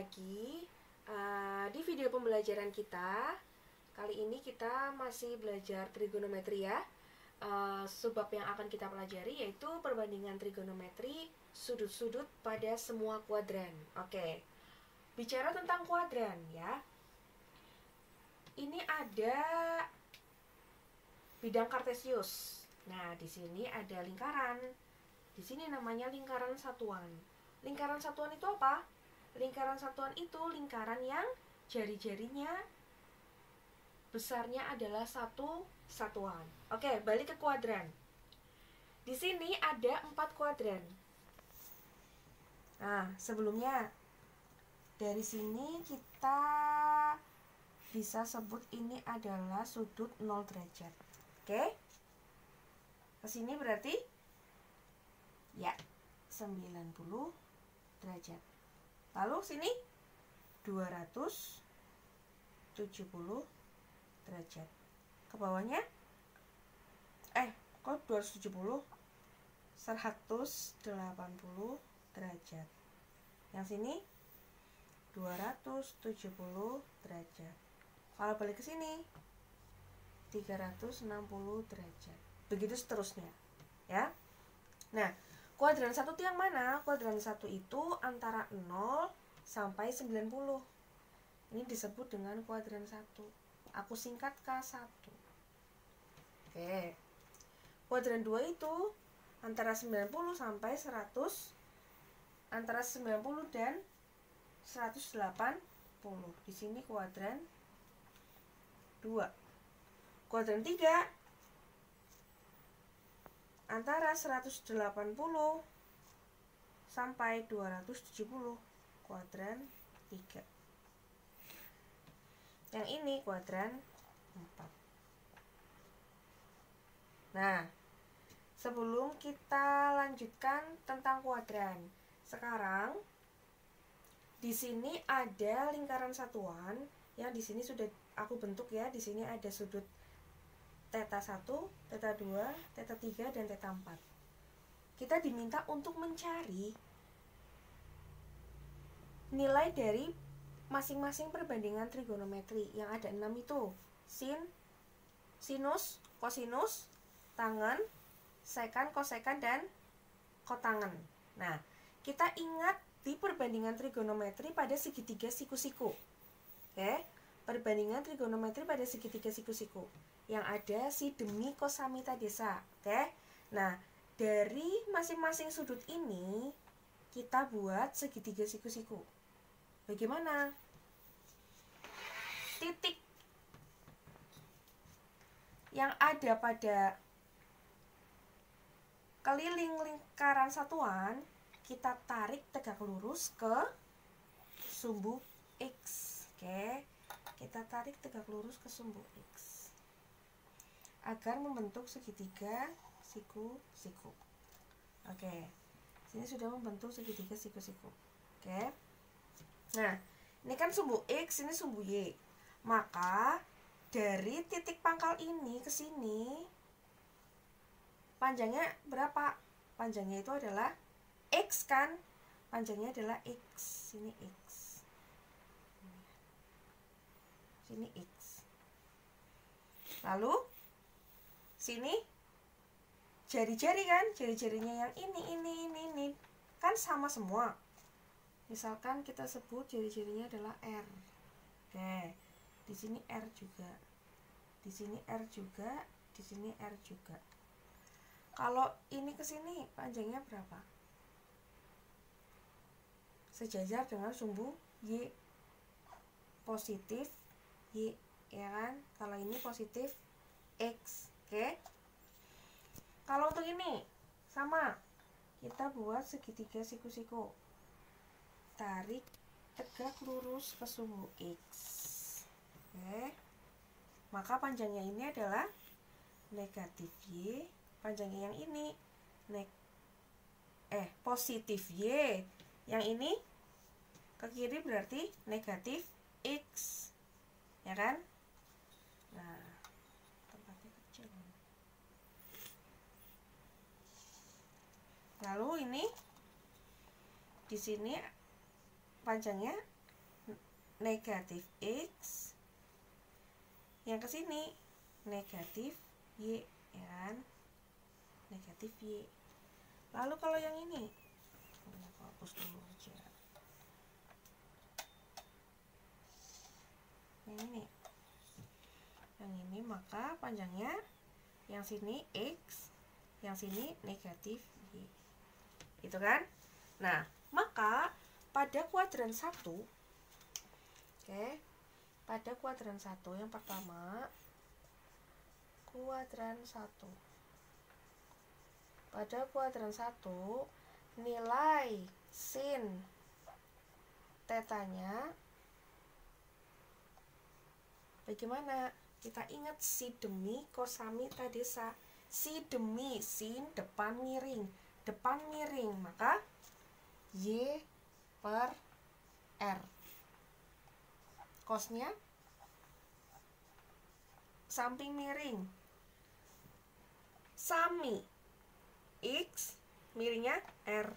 lagi di video pembelajaran kita. Kali ini kita masih belajar trigonometri ya. Subbab yang akan kita pelajari yaitu perbandingan trigonometri sudut-sudut pada semua kuadran. Oke, bicara tentang kuadran ya. Ini ada bidang kartesius. Nah, di sini ada lingkaran. Di sini namanya lingkaran satuan. Lingkaran satuan itu apa? Lingkaran satuan itu lingkaran yang jari-jarinya besarnya adalah satu satuan. Oke, balik ke kuadran. Di sini ada 4 kuadran. Nah, sebelumnya dari sini kita bisa sebut ini adalah sudut 0 derajat. Oke? Kesini berarti ya 90 derajat. Lalu sini 270 derajat. Ke bawahnya kok 270? 180 derajat. Yang sini 270 derajat. Kalau balik ke sini 360 derajat. Begitu seterusnya, ya. Nah, kuadran 1 itu yang mana? Kuadran 1 itu antara 0 sampai 90. Ini disebut dengan kuadran 1. Aku singkat K1. Oke. Kuadran 2 itu antara 90 sampai 100, antara 90 dan 180. Di sini kuadran 2. Kuadran 3 antara 180 sampai 270, kuadran 3. Yang ini kuadran 4. Nah, sebelum kita lanjutkan tentang kuadran, sekarang di sini ada lingkaran satuan yang di sini sudah aku bentuk ya. Di sini ada sudut θ1, θ2, θ3 dan θ4. Kita diminta untuk mencari nilai dari masing-masing perbandingan trigonometri yang ada 6 itu. Sin, sinus, kosinus, tangen, sekan, kosekan, dan kotangen. Nah, kita ingat di perbandingan trigonometri pada segitiga siku-siku. Oke, perbandingan trigonometri pada segitiga siku-siku yang ada si demi kosamita desa. Oke, nah dari masing-masing sudut ini kita buat segitiga siku-siku. Bagaimana? Titik yang ada pada keliling lingkaran satuan kita tarik tegak lurus ke sumbu X. Oke, kita tarik tegak lurus ke sumbu X agar membentuk segitiga siku-siku. Oke, sini sudah membentuk segitiga siku-siku. Oke, nah ini kan sumbu X, ini sumbu Y. Maka dari titik pangkal ini ke sini panjangnya berapa? Panjangnya itu adalah X kan? Panjangnya adalah X. Sini X. Sini X. Lalu sini jari-jari kan? Jari-jarinya yang ini kan sama semua. Misalkan kita sebut jari-jarinya adalah R. Oke, di sini R juga. Di sini R juga, di sini R juga. Kalau ini ke sini panjangnya berapa? Sejajar dengan sumbu Y. Positif Y, ya kan? Kalau ini positif X. Oke. Kalau untuk ini sama. Kita buat segitiga siku-siku. Tarik tegak lurus ke sumbu X. Oke. Maka panjangnya ini adalah negatif Y. Panjangnya yang ini positif Y. Yang ini ke kiri berarti negatif X. Ya kan? Nah, tempatnya kecil. Lalu ini di sini panjangnya negatif X, yang ke sini negatif Y, ya kan? Negatif Y. Lalu kalau yang ini, aku hapus dulu aja. Yang ini maka panjangnya yang sini X, yang sini negatif Y. Itu kan? Nah, maka pada kuadran 1, oke, pada kuadran 1 yang pertama, kuadran 1. Pada kuadran 1, nilai sin tetanya bagaimana? Kita ingat si demi kosami tadesa. Si demi, sin depan miring. Depan miring, maka Y per R. Kosnya samping miring. Sami. X, miringnya R.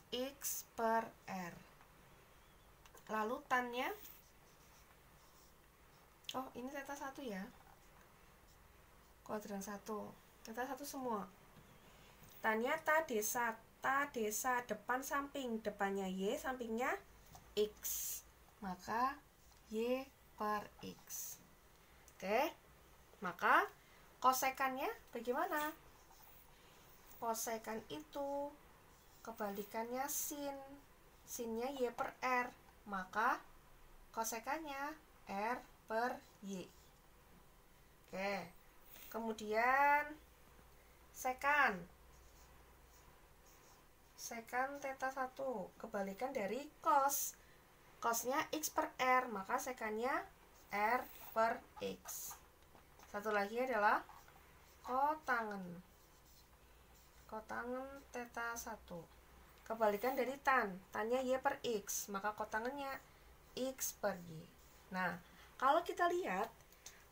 X per R. Lalu tannya, oh ini theta 1 ya, kuadran 1, theta 1 semua. Tannya tadesa, depan samping, depannya Y, sampingnya X, maka Y per X. Oke, maka kosekannya bagaimana? Kosekan itu kebalikannya sin, sinnya Y per R, maka kosekannya R per Y. Oke, kemudian sekan theta 1, kebalikan dari cos, cosnya X per R, maka sekannya R per X. Satu lagi adalah kotangen theta 1, kebalikan dari tannya Y per X, maka kotangennya X per Y. Nah, kalau kita lihat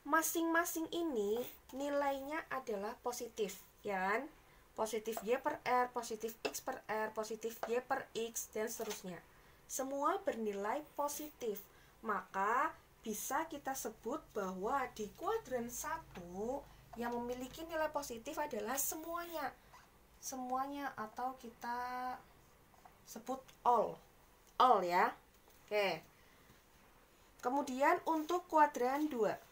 masing-masing ini nilainya adalah positif, ya kan? Positif Y per R, positif X per R, positif Y per X, dan seterusnya. Semua bernilai positif. Maka bisa kita sebut bahwa di kuadran 1 yang memiliki nilai positif adalah semuanya. Semuanya, atau kita sebut all ya. Oke. Kemudian untuk kuadran 2.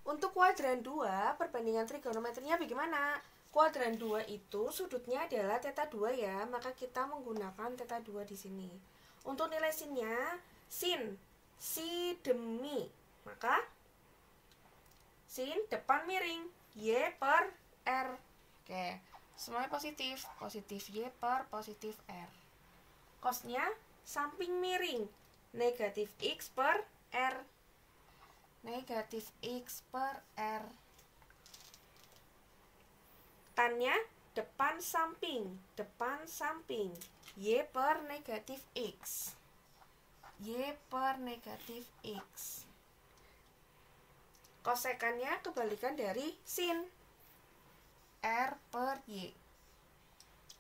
Untuk kuadran 2, perbandingan trigonometrinya bagaimana? Kuadran 2 itu sudutnya adalah theta 2 ya, maka kita menggunakan theta 2 di sini. Untuk nilai sinnya, sin si demi, maka sin depan miring Y per R. Oke, semuanya positif. Positif Y per positif R. Cosnya samping miring, negatif X per R. Negatif X per R. Tannya depan samping, Y per negatif X. Y per negatif X. Kosekannya kebalikan dari sin, R per Y.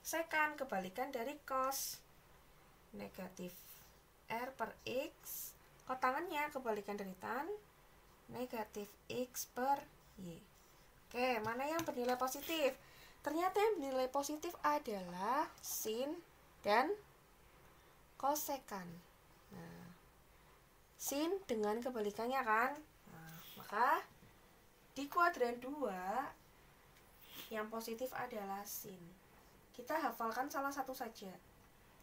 Sekan kebalikan dari cos, negatif R per X. Kotangannya kebalikan dari tan, negatif X per Y. Oke, mana yang bernilai positif? Ternyata yang bernilai positif adalah sin dan kosekan. Nah, sin dengan kebalikannya kan? Nah, maka di kuadran 2 yang positif adalah sin. Kita hafalkan salah satu saja.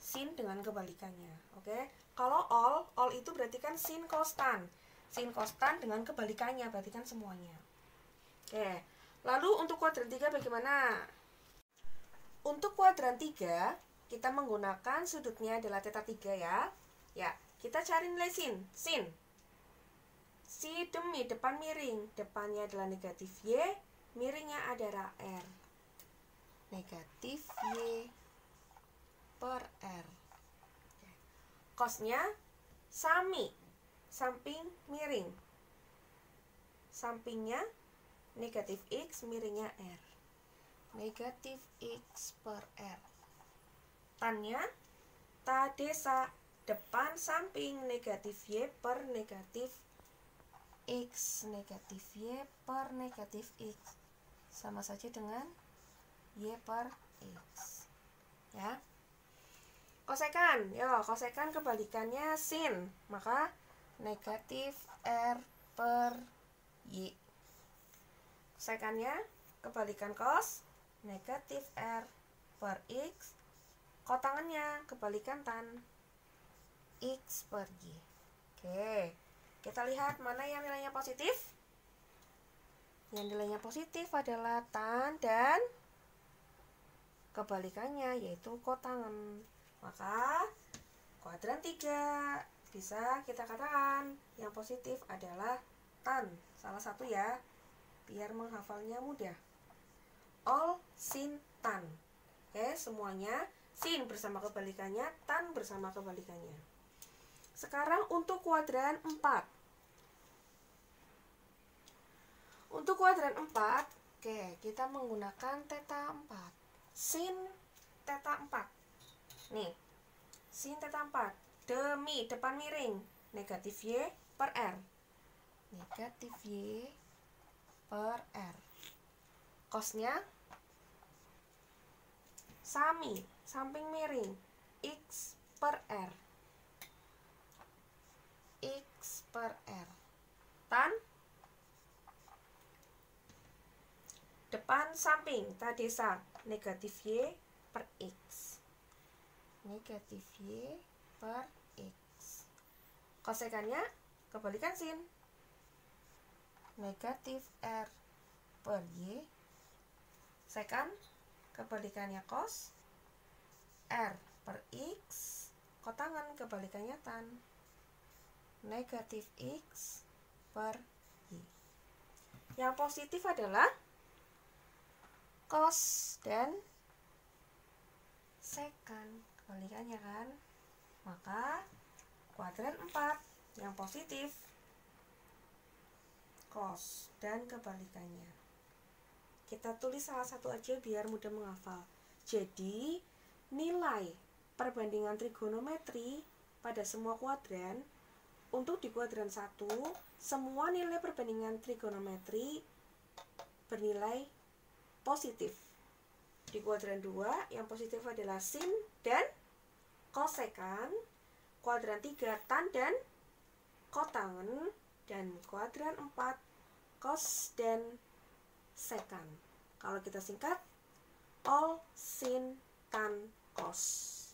Sin dengan kebalikannya. Oke? Kalau all itu berarti kan sin kostan. Sin kostan dengan kebalikannya, berarti kan semuanya. Oke. Lalu untuk kuadran 3 bagaimana? Untuk kuadran 3, kita menggunakan sudutnya adalah theta 3 ya. Ya, kita cari nilai sin. Si demi depan miring, depannya adalah negatif Y, miringnya adalah R. Negatif Y per R. Cosnya sami, samping miring. Sampingnya negatif X, miringnya R. Negatif X per R. Tannya tadesa, depan samping negatif Y per negatif X. Negatif Y per negatif X sama saja dengan Y per X. Ya. Kosekan, kosekan kebalikannya sin, maka negatif R per Y. Kosekannya kebalikan cos, negatif R per X. Kotangannya kebalikan tan, X per Y. Oke, kita lihat mana yang nilainya positif. Yang nilainya positif adalah tan dan kebalikannya yaitu kotangan. Maka kuadran 3 bisa kita katakan yang positif adalah tan. Salah satu ya, biar menghafalnya mudah. All sin tan. Oke, semuanya sin bersama kebalikannya, tan bersama kebalikannya. Sekarang untuk kuadran 4. Untuk kuadran 4, oke, kita menggunakan theta 4. Sin theta 4. Nih, sin theta 4 demi depan miring negatif Y per R. Negatif Y per R. Cosnya sami, samping miring, X per R. X per R. Tan depan samping tadesa negatif Y per X. Negatif Y per X. Kosekannya kebalikan sin. Negatif R per Y. Sekan kebalikannya cos. R per X. Kotangan kebalikannya tan. Negatif X per Y. Yang positif adalah cos dan sekan, kebalikannya kan. Maka kuadran 4 yang positif cos dan kebalikannya. Kita tulis salah satu aja biar mudah menghafal. Jadi nilai perbandingan trigonometri pada semua kuadran, untuk di kuadran 1 semua nilai perbandingan trigonometri bernilai positif. Di kuadran 2 yang positif adalah sin dan kosekan. Kuadran 3 tan dan kotangan. Dan kuadran 4 cos dan sekan. Kalau kita singkat, all sin tan cos.